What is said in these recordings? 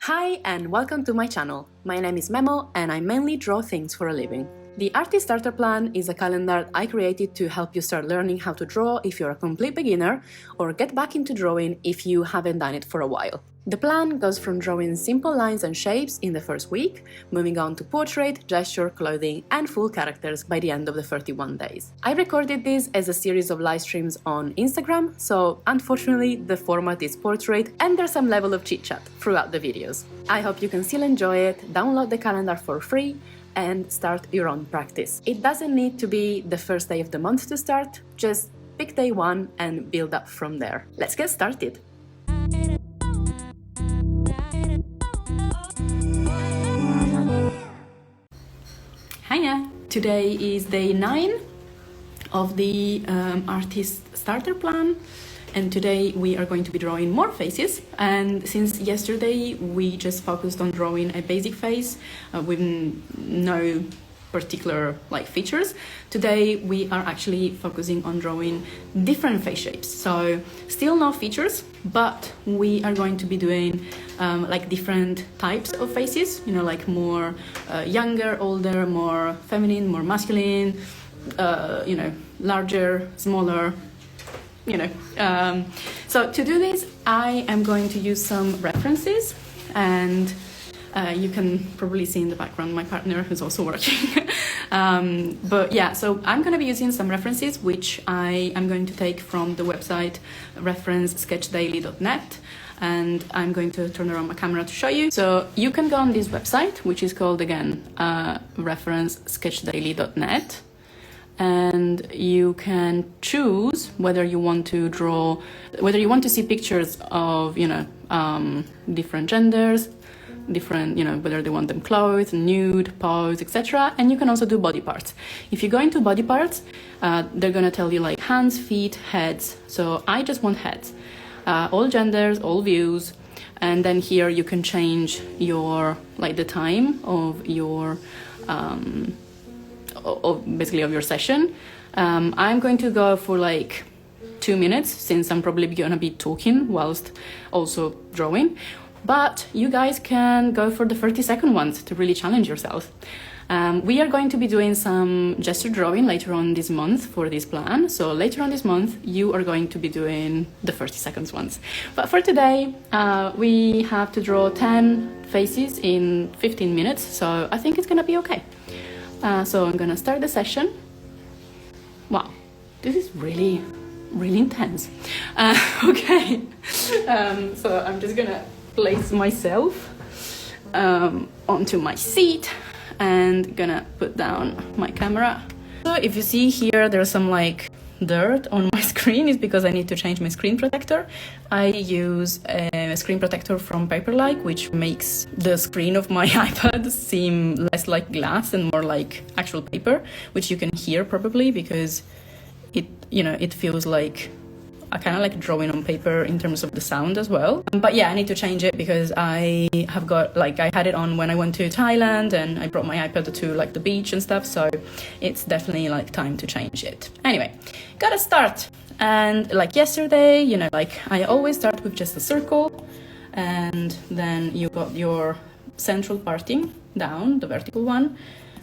Hi and welcome to my channel. My name is Memo and I mainly draw things for a living. The Artist Starter Plan is a calendar I created to help you start learning how to draw if you're a complete beginner or get back into drawing if you haven't done it for a while. The plan goes from drawing simple lines and shapes in the first week, moving on to portrait, gesture, clothing, and full characters by the end of the 31 days. I recorded this as a series of live streams on Instagram, so unfortunately the format is portrait and there's some level of chit-chat throughout the videos. I hope you can still enjoy it, download the calendar for free, and start your own practice. It doesn't need to be the first day of the month to start, just pick day one and build up from there. Let's get started! Hiya! Today is day 9 of the Artist Starter Plan, and today we are going to be drawing more faces. And since yesterday we just focused on drawing a basic face with no particular features, today we are actually focusing on drawing different face shapes. So still no features, but we are going to be doing different types of faces, more younger, older, more feminine, more masculine, larger, smaller, So to do this, I am going to use some references, and you can probably see in the background my partner who's also working. But yeah, so I'm going to be using some references which I am going to take from the website referencesketchdaily.net, and I'm going to turn around my camera to show you. So you can go on this website, which is called again referencesketchdaily.net, and you can choose whether you want to draw, whether you want to see pictures of different genders, different, whether they want them clothed, nude, pose, etc. And you can also do body parts. If you go into body parts, they're gonna tell you hands, feet, heads. So I just want heads, all genders, all views. And then here you can change your the time of your basically of your session. I'm going to go for 2 minutes, since I'm probably gonna be talking whilst also drawing. But you guys can go for the 30-second ones to really challenge yourself. We are going to be doing some gesture drawing later on this month for this plan. So later on this month, you are going to be doing the 30 seconds ones. But for today, we have to draw 10 faces in 15 minutes. So I think it's gonna be okay. So I'm gonna start the session. Wow, this is really, really intense. Okay, so I'm just gonna place myself onto my seat and gonna put down my camera. So if you see here there's some dirt on my screen, is because I need to change my screen protector. I use a screen protector from Paperlike, which makes the screen of my iPad seem less like glass and more like actual paper, which you can hear probably because it feels like I kind of drawing on paper in terms of the sound as well. But yeah, I need to change it because I have got I had it on when I went to Thailand and I brought my iPad to the beach and stuff, so it's definitely time to change it. Anyway, gotta start. And yesterday, I always start with just a circle, and then you got your central parting down, the vertical one,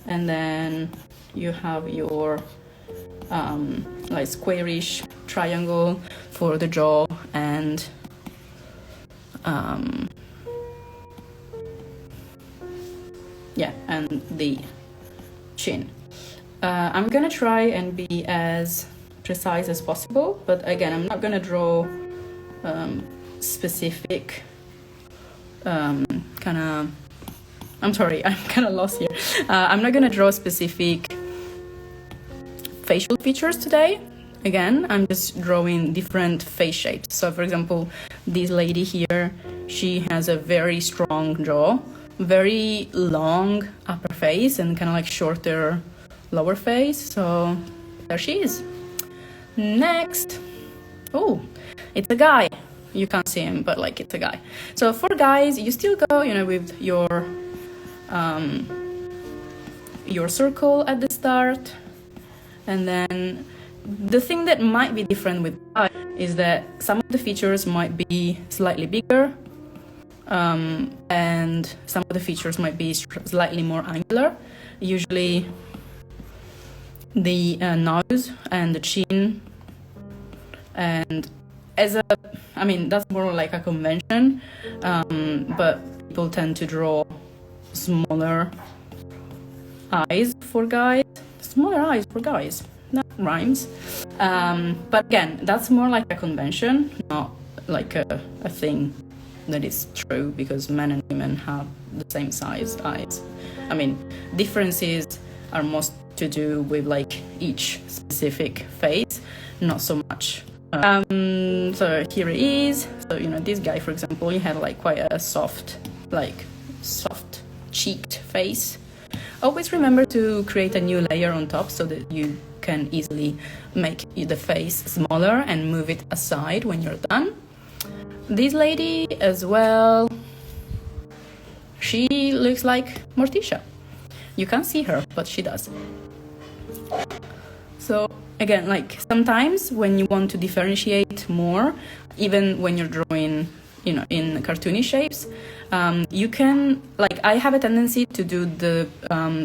and then you have your squarish triangle for the jaw and and the chin. I'm gonna try and be as precise as possible, but again, I'm not gonna draw specific I'm sorry, I'm kind of lost here. I'm not gonna draw specific facial features today. Again, I'm just drawing different face shapes. So for example, this lady here, she has a very strong jaw, very long upper face, and kind of shorter lower face. So there she is. Next, oh, it's a guy. You can't see him, but it's a guy. So for guys, you still go with your circle at the start. And then the thing that might be different with guys is that some of the features might be slightly bigger and some of the features might be slightly more angular. Usually the nose and the chin, and I mean, that's more like a convention, but people tend to draw smaller eyes for guys. That rhymes. But again, that's more like a convention, not like a thing that is true, because men and women have the same size eyes. I mean, differences are most to do with like each specific face, not so much. So here it is. So, you know, this guy, for example, he had like quite a soft cheeked face. Always remember to create a new layer on top so that you can easily make the face smaller and move it aside when you're done. This lady as well, she looks like Morticia. You can't see her, but she does. So again, like sometimes when you want to differentiate more, even when you're drawing, you know, in cartoony shapes, you can, like, I have a tendency to do the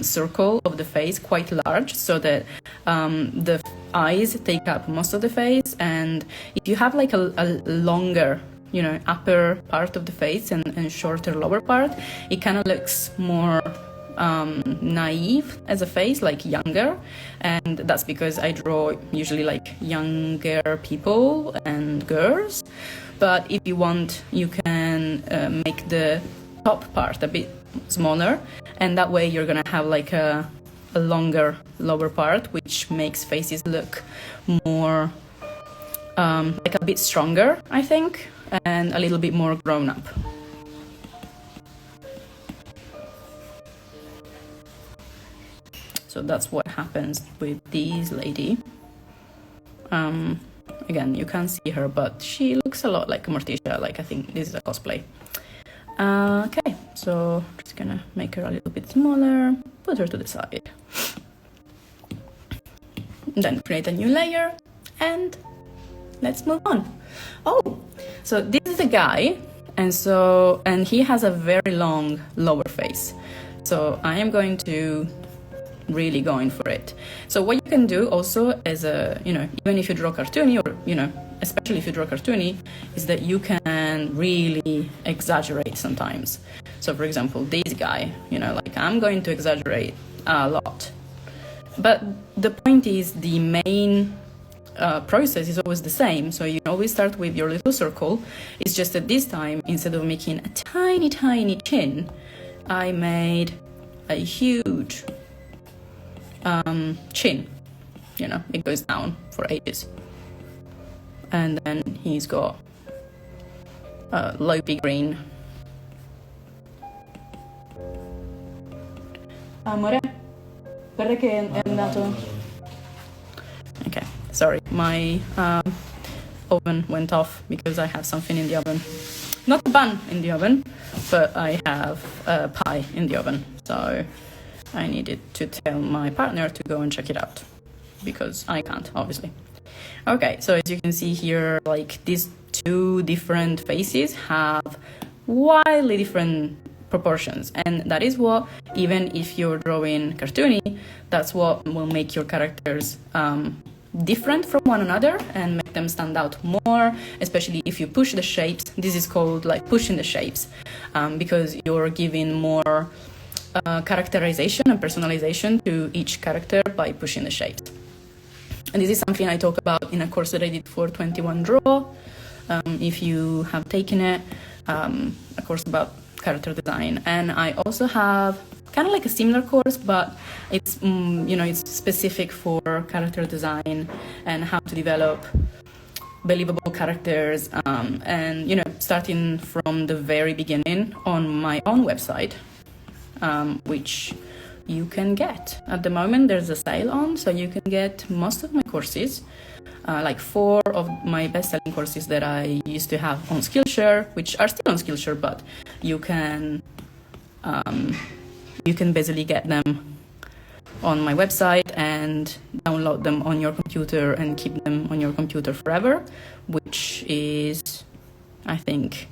circle of the face quite large so that the eyes take up most of the face. And if you have like a longer, you know, upper part of the face and shorter lower part, it kind of looks more naive as a face, like younger. And that's because I draw usually like younger people and girls. But if you want, you can make the top part a bit smaller, and that way you're gonna have like a longer lower part, which makes faces look more like a bit stronger, I think, and a little bit more grown up. So that's what happens with this lady. Again, you can't see her, but she looks a lot like Morticia. Like, I think this is a cosplay. Okay, so just gonna make her a little bit smaller, put her to the side. Then create a new layer, and let's move on. Oh, so this is the guy, and he has a very long lower face. So I am going to really going for it. So what you can do also as a, you know, even if you draw cartoony, or, you know, especially if you draw cartoony, is that you can really exaggerate sometimes. So for example, this guy, you know, like I'm going to exaggerate a lot. But the point is the main process is always the same. So you always start with your little circle. It's just that this time, instead of making a tiny, tiny chin, I made a huge chin. You know, it goes down for ages. And then he's got loopy green. Amore, perché è andato? Okay, sorry, my oven went off because I have something in the oven. Not a bun in the oven, but I have a pie in the oven. So I needed to tell my partner to go and check it out, because I can't, obviously. Okay, so as you can see here, like these two different faces have wildly different proportions, and that is what, even if you're drawing cartoony, that's what will make your characters different from one another and make them stand out more, especially if you push the shapes. This is called like pushing the shapes, because you're giving more characterization and personalization to each character by pushing the shapes. And this is something I talk about in a course that I did for 21 Draw. If you have taken it, a course about character design. And I also have kind of like a similar course, but it's you know, it's specific for character design and how to develop believable characters, and you know, starting from the very beginning on my own website, which you can get. At the moment there's a sale on, so you can get most of my courses, like 4 of my best-selling courses that I used to have on Skillshare, which are still on Skillshare, but you can basically get them on my website and download them on your computer and keep them on your computer forever, which is, I think,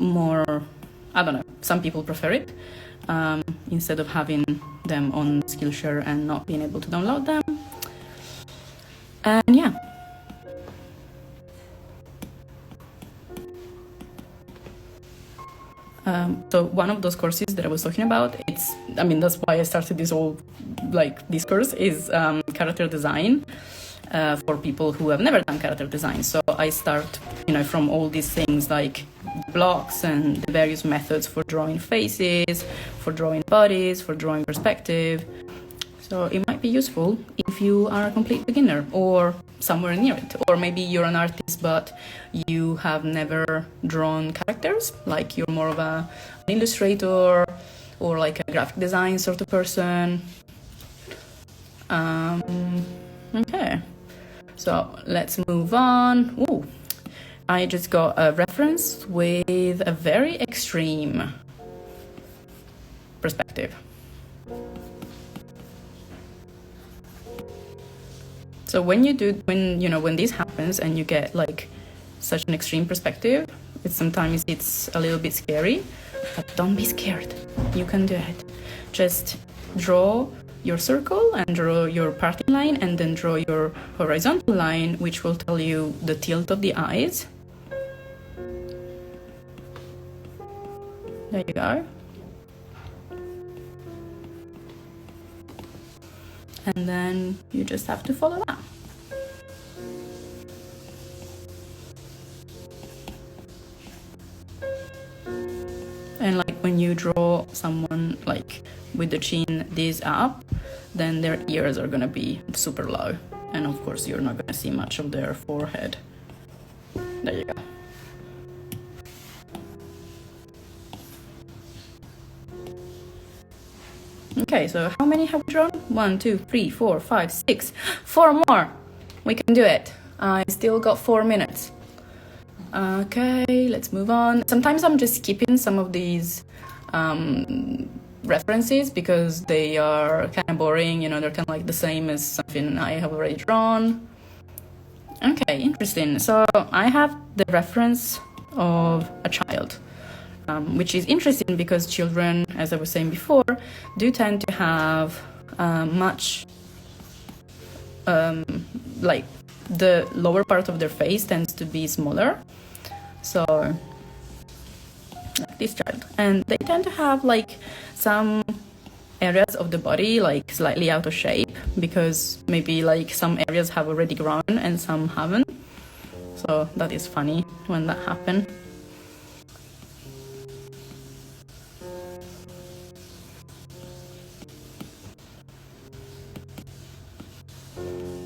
more, I don't know, some people prefer it, instead of having them on Skillshare and not being able to download them. And yeah. So one of those courses that I was talking about, that's why I started this whole, this course, is character design for people who have never done character design. So I start, from all these things like blocks and the various methods for drawing faces, for drawing bodies, for drawing perspective. So it might be useful if you are a complete beginner or somewhere near it. Or maybe you're an artist but you have never drawn characters, like you're more of an illustrator or like a graphic design sort of person. Okay, so let's move on. Ooh, I just got a reference with a very extreme perspective. So when this happens and you get like such an extreme perspective, sometimes it's a little bit scary, but don't be scared. You can do it. Just draw your circle and draw your parting line and then draw your horizontal line, which will tell you the tilt of the eyes. There you go. And then you just have to follow that. And like when you draw someone like with the chin this up, then their ears are gonna be super low. And of course you're not gonna see much of their forehead. There you go. Okay, so how many have we drawn? 1, 2, 3, 4, 5, 6. 4 more. We can do it. I still got 4 minutes. Okay, let's move on. Sometimes I'm just skipping some of these references because they are kind of boring. They're kind of like the same as something I have already drawn. Okay, interesting. So I have the reference of a child. Which is interesting because children, as I was saying before, do tend to have much, like the lower part of their face tends to be smaller. So, like this child. And they tend to have like some areas of the body like slightly out of shape because maybe like some areas have already grown and some haven't. So that is funny when that happens.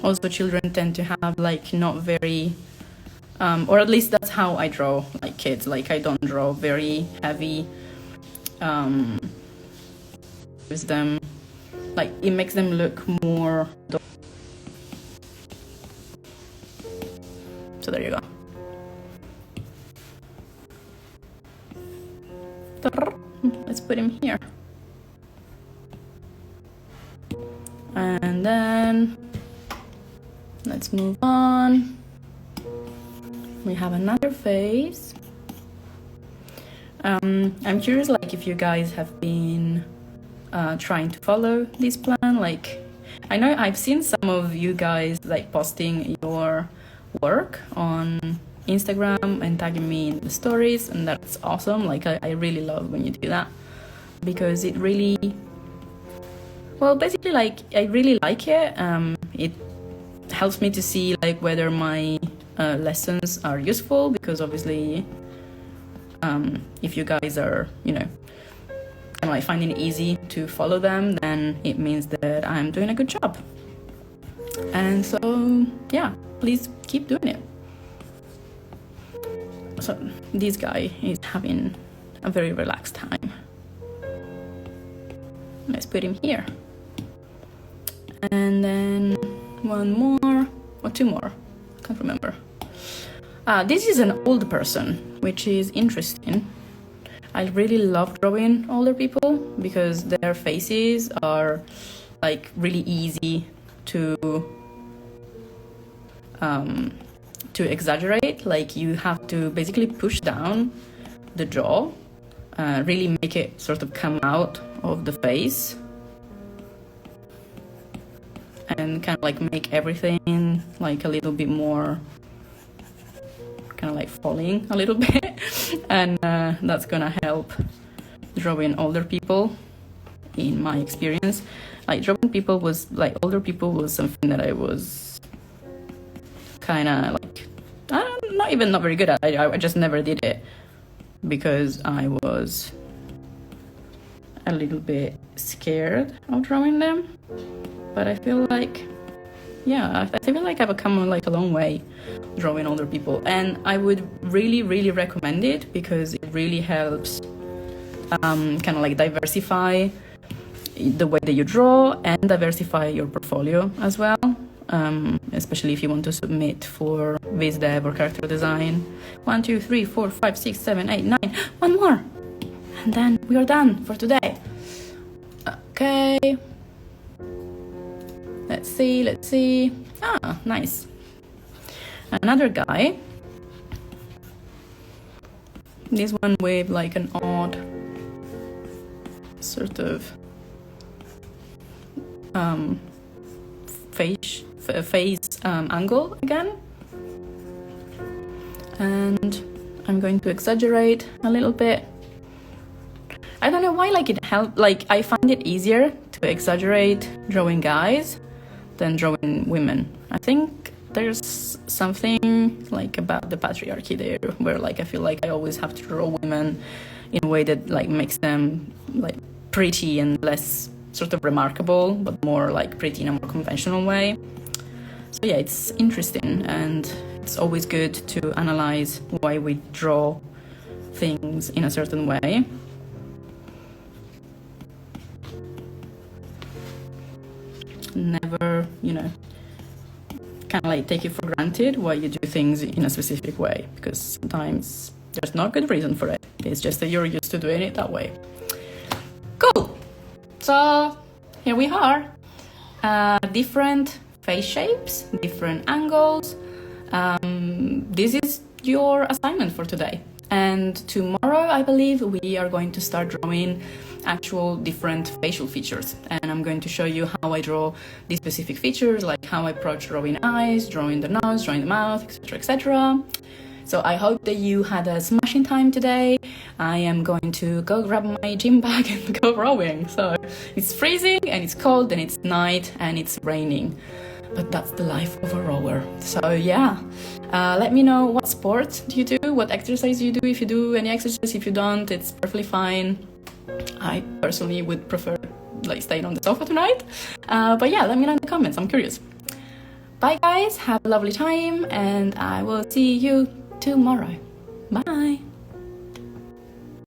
Also, children tend to have like not very, or at least that's how I draw like kids. Like I don't draw very heavy. With them, like it makes them look more. So there you go. Let's put him here, and then. Let's move on. We have another face. I'm curious, like, if you guys have been trying to follow this plan. Like, I know I've seen some of you guys like posting your work on Instagram and tagging me in the stories, and that's awesome. Like, I really love when you do that because it really, well, basically, like, I really like it. It helps me to see like whether my lessons are useful because obviously if you guys are kind of like finding it easy to follow them, then it means that I'm doing a good job. And so yeah, please keep doing it. So this guy is having a very relaxed time. Let's put him here, and then one more or two more, can't remember. This is an old person, which is interesting. I really love drawing older people because their faces are like really easy to exaggerate. Like you have to basically push down the jaw, really make it sort of come out of the face, and kind of like make everything like a little bit more kind of like falling a little bit. And that's gonna help drawing older people, in my experience. Like drawing people was like older people was something that I was kind of like not very good at. I just never did it because I was a little bit scared of drawing them. But I feel like, yeah, I feel like I've come like a long way drawing older people, and I would really, really recommend it because it really helps kind of like diversify the way that you draw and diversify your portfolio as well, especially if you want to submit for VizDev or character design. 1, 2, 3, 4, 5, 6, 7, 8, 9. One more, and then we are done for today. Okay. Let's see. Ah, nice. Another guy. This one with like an odd sort of face angle again. And I'm going to exaggerate a little bit. I don't know why, like it helped, like I find it easier to exaggerate drawing guys than drawing women. I think there's something like about the patriarchy there, where like I feel like I always have to draw women in a way that like makes them like pretty and less sort of remarkable, but more like pretty in a more conventional way. So yeah, it's interesting, and it's always good to analyze why we draw things in a certain way. Never, kind of like take it for granted why you do things in a specific way, because sometimes there's no good reason for it. It's just that you're used to doing it that way. Cool. So here we are. Different face shapes, different angles. This is your assignment for today. And tomorrow, I believe, we are going to start drawing actual different facial features. And I'm going to show you how I draw these specific features, like how I approach drawing eyes, drawing the nose, drawing the mouth, etc., etc. So I hope that you had a smashing time today. I am going to go grab my gym bag and go rowing. So it's freezing and it's cold and it's night and it's raining. But that's the life of a rower. So yeah, let me know what sport do you do, what exercise do you do, if you do any exercise. If you don't, it's perfectly fine. I personally would prefer like staying on the sofa tonight. But yeah, let me know in the comments, I'm curious. Bye guys, have a lovely time, and I will see you tomorrow. Bye.